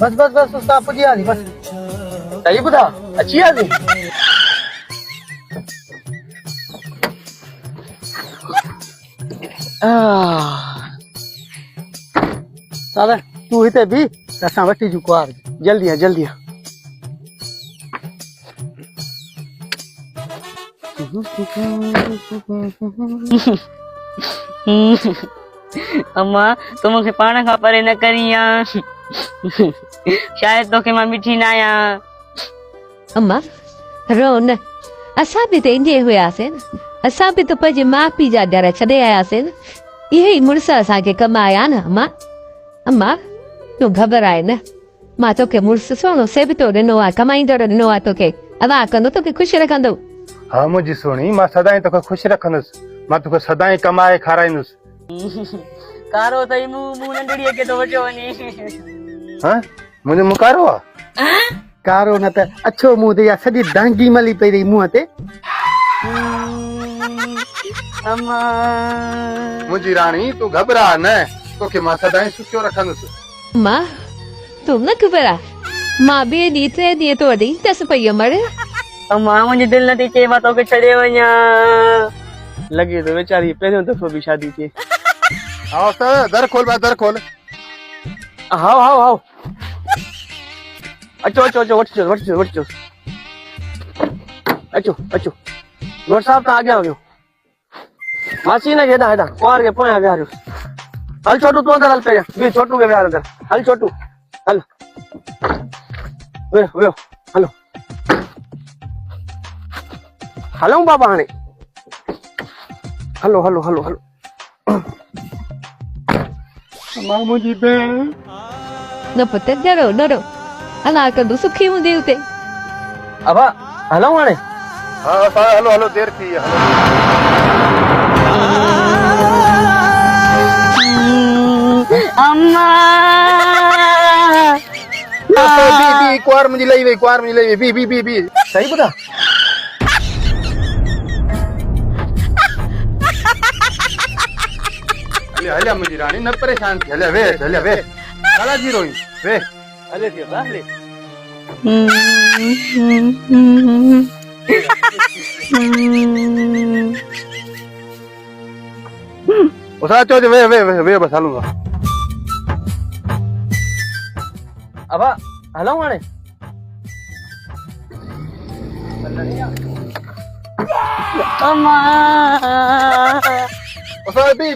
बस उसका आप जी आदि बस सही बता अच्छी आदि सादा तू इते भी असां वठी चुको आ जल्दी आ अम्मा तुम मूंखे पाण खां परे न करी आ शायद तोखे मां मिठी न आहियां अम्मा रो न असां बि त ईंदे हुयासीं न असां बि त पंहिंजे माउ पीउ जा दर छॾे आयासीं न इहे ई मुड़ुस असांखे कमु आया न अम्मा अम्मा तूं घबराए न मां तोखे मुड़ुस सुहिणो सेबितो ॾिनो आहे कमाईंदड़ ॾिनो आहे तोखे अदा कंदो तोखे ख़ुशि रखंदो हाँ मुझी सोनी मां सदाई तोखे खुश रखंदुसि मां तोखे सदाई कमाए खाराईंदुसि कारो अथई मूं नंढड़ीअ खे थो वठो वञे हाँ मुंहिंजो मुकारो आहे कारो न त अछो मुंहुं ते या सॼी डांगी मली पई रही मुंहं ते अम्मा मुंहिंजी राणी तूं घबरा न तोखे मां सदाई सुठो रखंदुसि अम्मा तूं न घबरा मां ॿिए ॾींहुं टे ॾींहं तो ॾेई दस पई मर अम्मा मुंहिंजी दिलि नथी चए मां तोखे छॾे वञा लॻे थो वीचारी पहिरियों दफ़ो बि शादी थिए आओ त दर खोल भाई दर खोल हाओ अचो वठिजो अचो डॉक्टर साहब तव्हां अॻियां वञो मासी न हेॾा कुंवार खे पोयां विहारियो हल छोटू तूं अंदरि हल पहिरियां बि छोटू खे विहार अंदरि हल छोटू हल वियो हलो हलूं बाबा हाणे हलो मां मुंहिंजी भेण न पुट डरो अला कंदो सुखी हूंदी उते अबा हलूं हाणे हाँ हलो देर थी अम्मा बी कुआर मुंहिंजी लही वई बी सही ॿुधा हलिया मुंहिंजी राणी न परेशान थी हलिया वे ॾाढा जी रोई वे हले थी हले उसा चो वे बस हलूंगा अबा हलूं हाणे अम्मा उसा बी